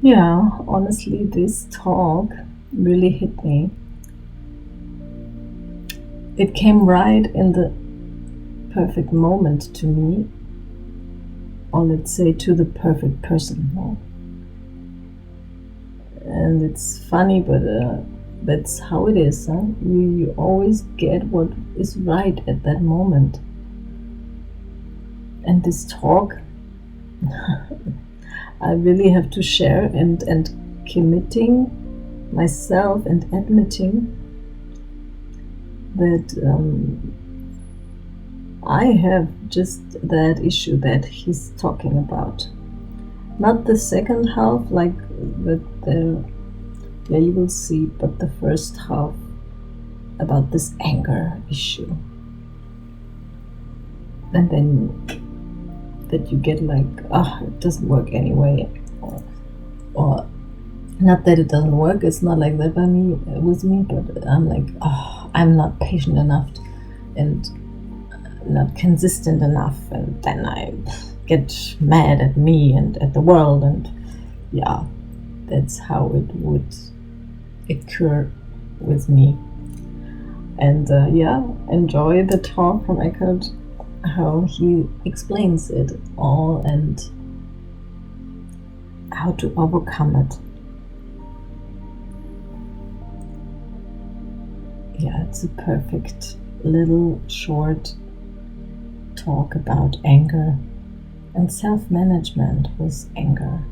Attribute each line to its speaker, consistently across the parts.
Speaker 1: Yeah, honestly, this talk really hit me. It came right in the perfect moment to me, or let's say to the perfect person. No? And it's funny, but that's how it is. Huh? You always get what is right at that moment. And this talk, I really have to share and committing myself and admitting that I have just that issue that he's talking about. Not the second half, like yeah, you will see, but the first half about this anger issue. And then that you get like, it doesn't work anyway. Or not that it doesn't work, it's not like that with me, but I'm like, I'm not patient enough and not consistent enough, and then I get mad at me and at the world, and yeah, that's how it would occur with me. And enjoy the talk from Eckhart, how he explains it all and how to overcome it. Yeah, it's a perfect little short talk about anger and self-management with anger.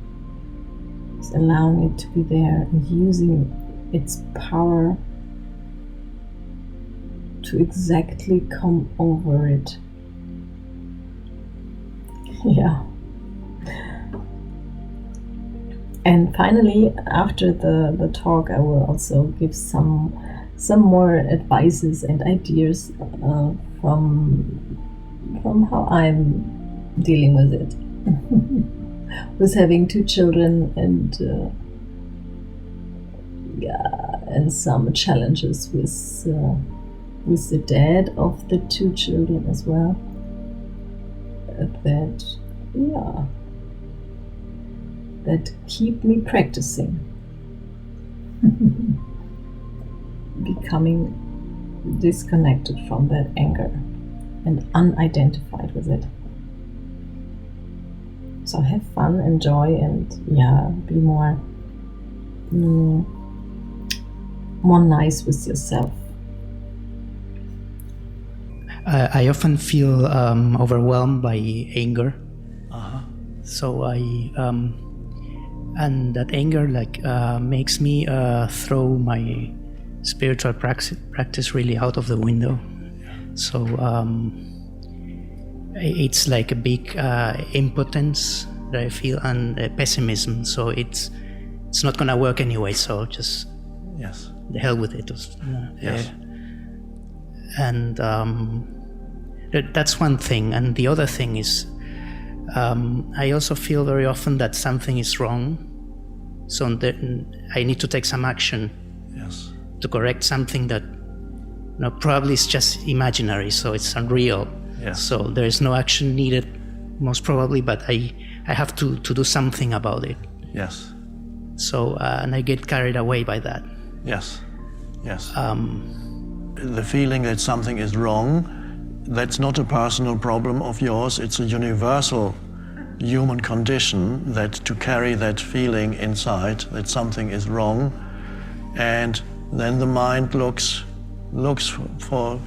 Speaker 1: It's allowing it to be there and using its power to exactly come over it. Yeah. And finally, after the talk, I will also give some more advices and ideas from how I'm dealing with it. With having 2 children and and some challenges with the dad of the 2 children as well. That keep me practicing. Becoming disconnected from that anger and unidentified with it. So have fun, enjoy, and be more nice with yourself.
Speaker 2: I often feel overwhelmed by anger. So and that anger makes me throw my spiritual practice really out of the window. So it's like a big impotence that I feel, and pessimism. So it's not gonna work anyway. So just the hell with it. And that's one thing. And the other thing is, I also feel very often that something is wrong. So I need to take some action to correct something that probably is just imaginary, so it's unreal. So there is no action needed, most probably, but I have to do something about it. So and I get carried away by that.
Speaker 3: The feeling that something is wrong, that's not a personal problem of yours, it's a universal human condition, that to carry that feeling inside, that something is wrong, and then the mind looks for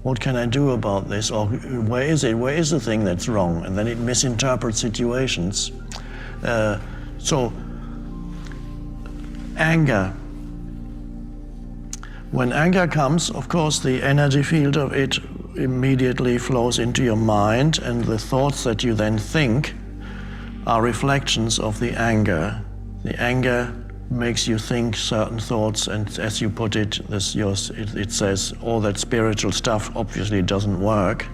Speaker 3: what can I do about this, or where is the thing that's wrong, and then it misinterprets situations. So anger. When anger comes, of course, the energy field of it immediately flows into your mind, and the thoughts that you then think are reflections of the anger. The anger makes you think certain thoughts, and as you put it, it says all that spiritual stuff obviously doesn't work.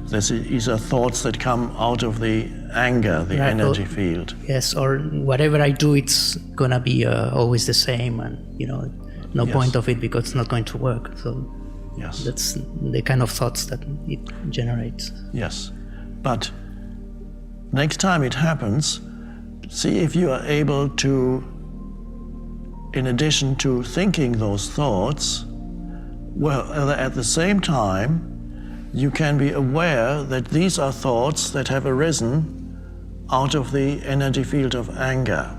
Speaker 3: These are thoughts that come out of the anger, the energy field.
Speaker 2: Yes, or whatever I do, it's gonna be always the same, and no point of it because it's not going to work. So that's the kind of thoughts that it generates.
Speaker 3: Yes, but next time it happens, see if you are able to, in addition to thinking those thoughts, well, at the same time, you can be aware that these are thoughts that have arisen out of the energy field of anger.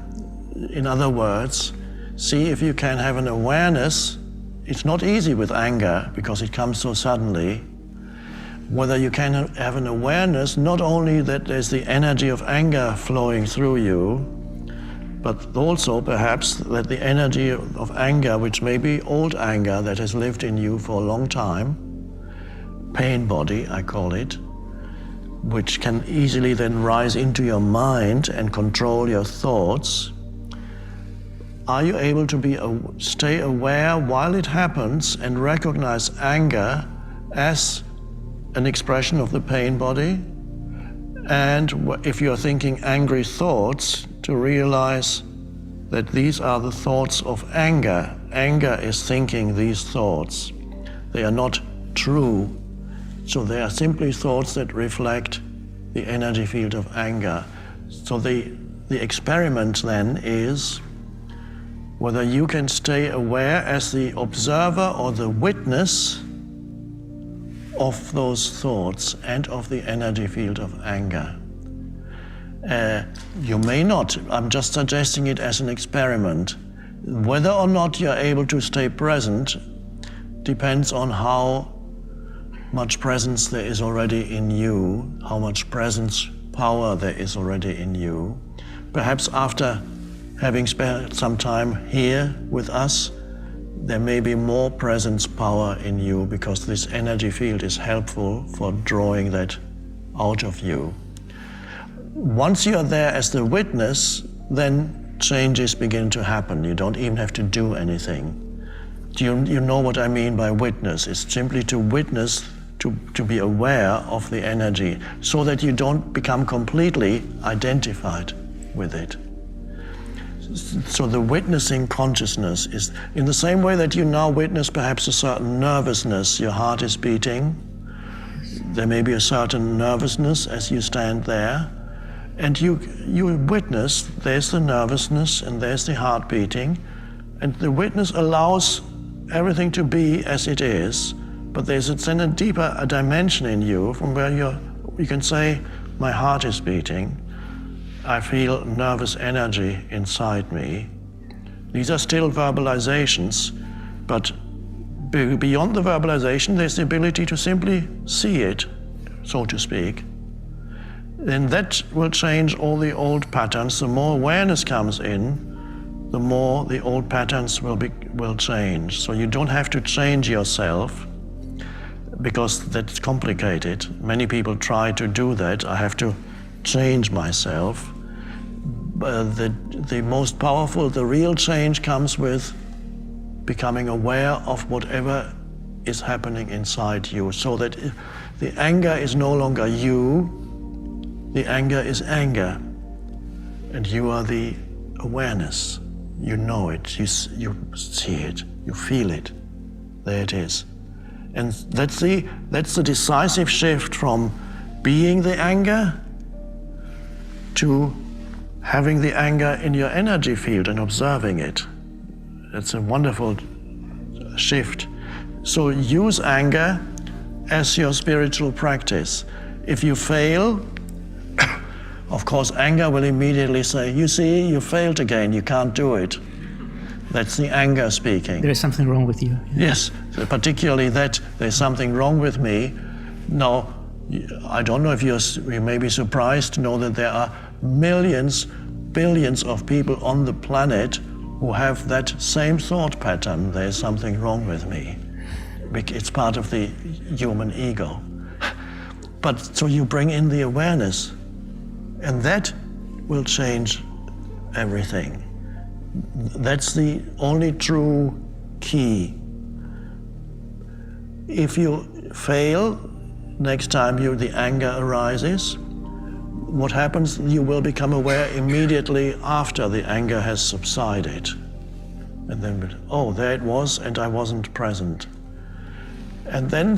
Speaker 3: In other words, see if you can have an awareness. It's not easy with anger because it comes so suddenly. Whether you can have an awareness not only that there's the energy of anger flowing through you, but also perhaps that the energy of anger, which may be old anger that has lived in you for a long time, pain body, I call it, which can easily then rise into your mind and control your thoughts. Are you able to stay aware while it happens and recognize anger as an expression of the pain body? And if you're thinking angry thoughts, to realize that these are the thoughts of anger. Anger is thinking these thoughts. They are not true. So they are simply thoughts that reflect the energy field of anger. So the experiment then is whether you can stay aware as the observer or the witness of those thoughts and of the energy field of anger. You may not. I'm just suggesting it as an experiment. Whether or not you're able to stay present depends on how much presence there is already in you, how much presence power there is already in you. Perhaps after having spent some time here with us, there may be more presence power in you because this energy field is helpful for drawing that out of you. Once you're there as the witness, then changes begin to happen. You don't even have to do anything. You know what I mean by witness. It's simply to witness, to be aware of the energy so that you don't become completely identified with it. So the witnessing consciousness is in the same way that you now witness perhaps a certain nervousness. Your heart is beating. There may be a certain nervousness as you stand there. And you witness, there's the nervousness and there's the heart beating. And the witness allows everything to be as it is. But there's then a deeper dimension in you from where you can say, my heart is beating. I feel nervous energy inside me. These are still verbalizations, but beyond the verbalization, there's the ability to simply see it, so to speak. Then that will change all the old patterns. The more awareness comes in, the more the old patterns will change. So you don't have to change yourself, because that's complicated. Many people try to do that. I have to change myself. The most powerful, the real change comes with becoming aware of whatever is happening inside you, so that the anger is no longer you, the anger is anger, and you are the awareness. You know it, you see it, you feel it. There it is. And that's the decisive shift from being the anger to having the anger in your energy field and observing it. It's a wonderful shift. So use anger as your spiritual practice. If you fail, of course, anger will immediately say, you see, you failed again, you can't do it. That's the anger speaking.
Speaker 2: There is something wrong with you.
Speaker 3: Yes, particularly that there's something wrong with me. Now, I don't know if you may be surprised to know that there are millions, billions of people on the planet who have that same thought pattern. There's something wrong with me. It's part of the human ego. But so you bring in the awareness, and that will change everything. That's the only true key. If you fail, next time the anger arises, what happens, you will become aware immediately after the anger has subsided. And then, oh, there it was, and I wasn't present. And then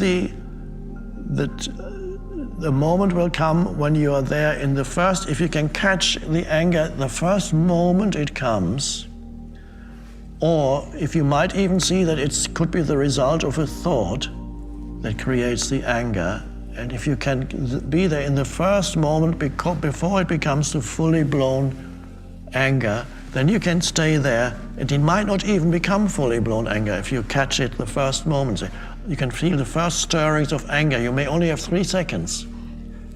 Speaker 3: the moment will come when you are there in the first, if you can catch the anger the first moment it comes, or if you might even see that it could be the result of a thought that creates the anger, and if you can be there in the first moment before it becomes the fully blown anger, then you can stay there, and it might not even become fully blown anger if you catch it the first moment. You can feel the first stirrings of anger. You may only have 3 seconds.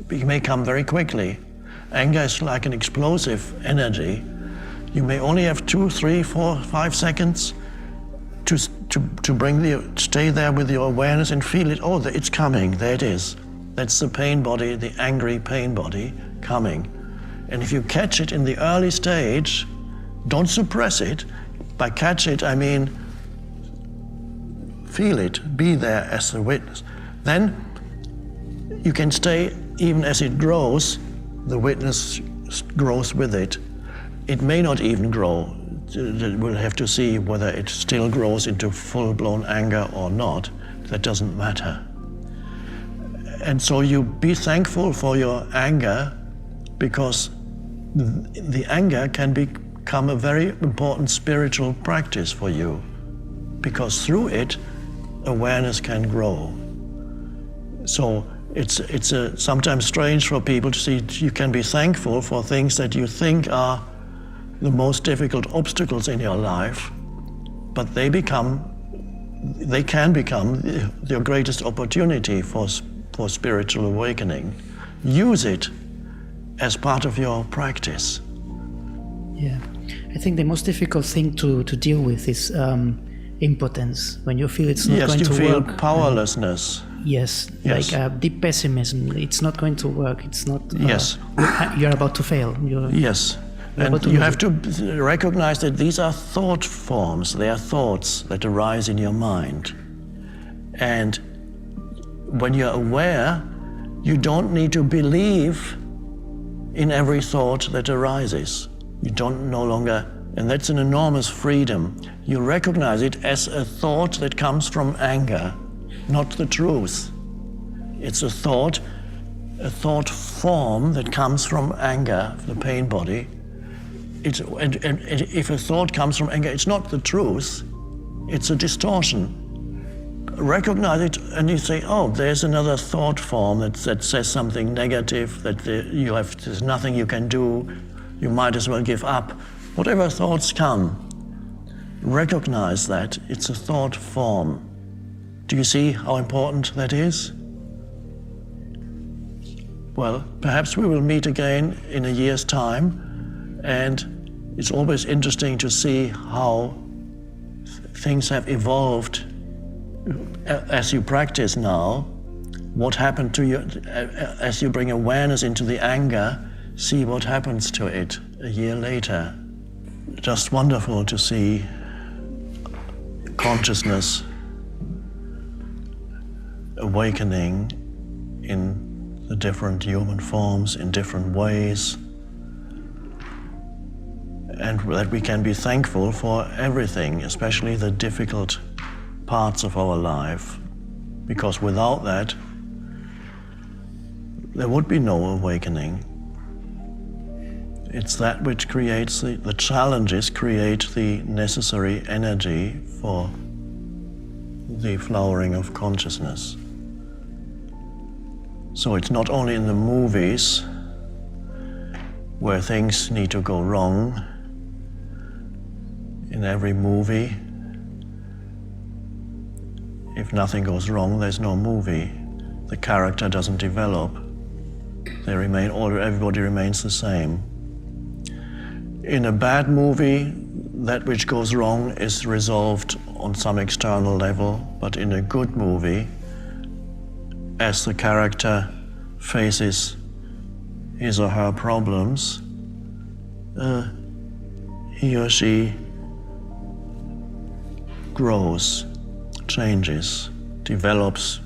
Speaker 3: It may come very quickly. Anger is like an explosive energy. You may only have 2, 3, 4, 5 seconds to stay there with your awareness and feel it. Oh, it's coming. There it is. That's the pain body, the angry pain body coming. And if you catch it in the early stage, don't suppress it. By catch it, I mean feel it, be there as the witness. Then you can stay, even as it grows, the witness grows with it. It may not even grow. We'll have to see whether it still grows into full-blown anger or not. That doesn't matter. And so you be thankful for your anger, because the anger can become a very important spiritual practice for you, because through it, awareness can grow. So it's sometimes strange for people to see you can be thankful for things that you think are the most difficult obstacles in your life, but they can become your greatest opportunity for spiritual awakening. Use it as part of your practice.
Speaker 2: Yeah, I think the most difficult thing to deal with is impotence, when you feel it's not going to work.
Speaker 3: Yes, you feel powerlessness.
Speaker 2: Yes,
Speaker 3: Yes.
Speaker 2: like deep pessimism. It's not going to work. It's not.
Speaker 3: Yes.
Speaker 2: You're about to fail.
Speaker 3: Yes. And you have to recognize that these are thought forms. They are thoughts that arise in your mind. And when you're aware, you don't need to believe in every thought that arises. You don't no longer, and that's an enormous freedom. You recognize it as a thought that comes from anger, not the truth. It's a thought form that comes from anger, the pain body. And if a thought comes from anger, it's not the truth, it's a distortion. Recognize it and you say, oh, there's another thought form that says something negative, that there's nothing you can do, you might as well give up. Whatever thoughts come, recognize that it's a thought form. Do you see how important that is? Well, perhaps we will meet again in a year's time. And it's always interesting to see how things have evolved as you practice now. What happened to you as you bring awareness into the anger, see what happens to it a year later. Just wonderful to see consciousness awakening in the different human forms in different ways. And that we can be thankful for everything, especially the difficult parts of our life, because without that, there would be no awakening. It's that which creates the challenges create the necessary energy for the flowering of consciousness. So it's not only in the movies where things need to go wrong. In every movie, if nothing goes wrong, there's no movie. The character doesn't develop. Everybody remains the same. In a bad movie, that which goes wrong is resolved on some external level, but in a good movie, as the character faces his or her problems, he or she grows, changes, develops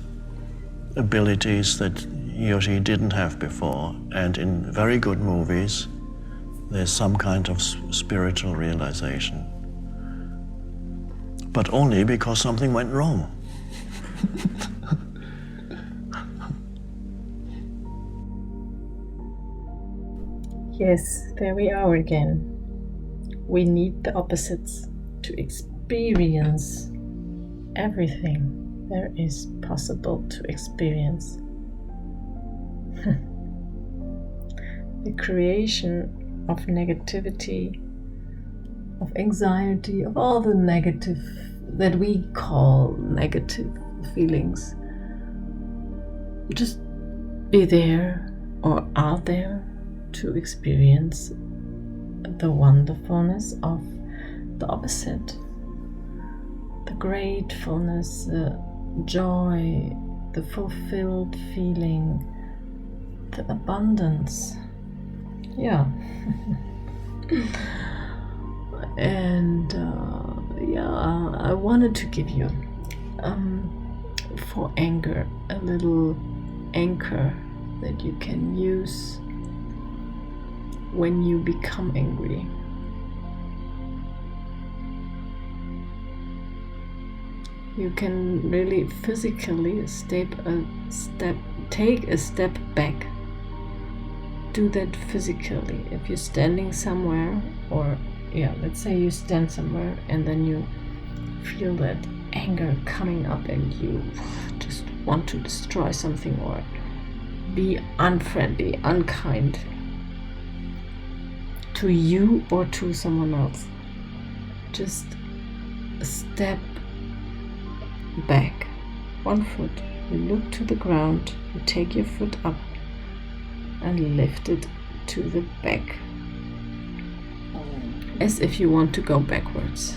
Speaker 3: abilities that he or she didn't have before. And in very good movies, there's some kind of spiritual realization. But only because something went wrong.
Speaker 1: Yes, there we are again. We need the opposites to experience everything there is possible to experience. The creation of negativity, of anxiety, of all the negative that we call negative feelings, just be there or are there to experience the wonderfulness of the opposite, the gratefulness, the joy, the fulfilled feeling, the abundance. Yeah. And I wanted to give you for anger a little anchor that you can use when you become angry. You can really physically take a step back. Do that physically. If you're standing somewhere, or let's say you stand somewhere and then you feel that anger coming up and you just want to destroy something or be unfriendly, unkind to you or to someone else. Just step back 1 foot. You look to the ground, you take your foot up and lift it to the back, as if you want to go backwards.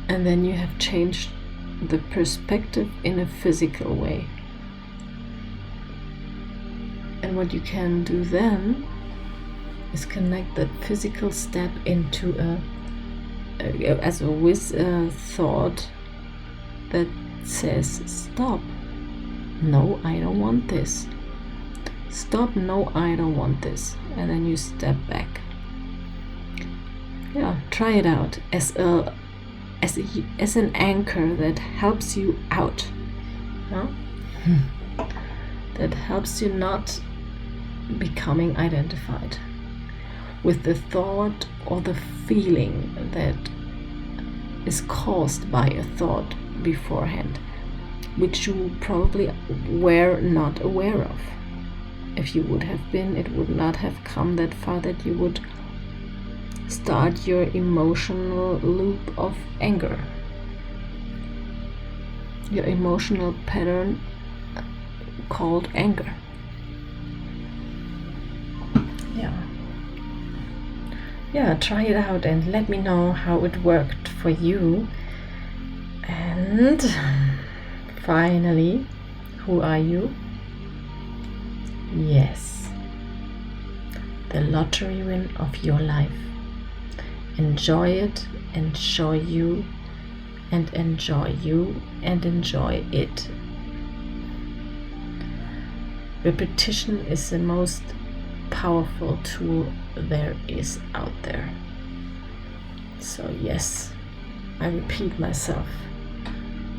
Speaker 1: And then you have changed the perspective in a physical way. And what you can do then is connect that physical step into a thought that says, stop. No, I don't want this. Stop, no, I don't want this. And then you step back. Yeah, try it out as an anchor that helps you out. Huh? That helps you not becoming identified with the thought or the feeling that is caused by a thought beforehand, which you probably were not aware of. If you would have been, it would not have come that far that you would start your emotional loop of anger, your emotional pattern called anger. Yeah, try it out and let me know how it worked for you. And finally, who are you? Yes, the lottery win of your life. Enjoy it, enjoy you, and enjoy you, and enjoy it. Repetition is the most powerful tool there is out there. So yes, I repeat myself.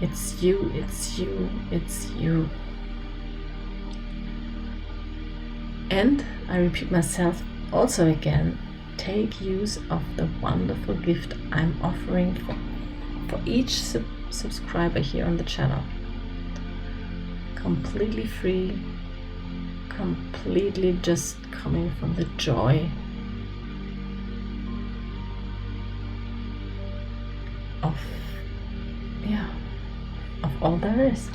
Speaker 1: It's you, it's you, it's you. And I repeat myself also again, take use of the wonderful gift I'm offering for each subscriber here on the channel. Completely free, completely just coming from the joy of all there is.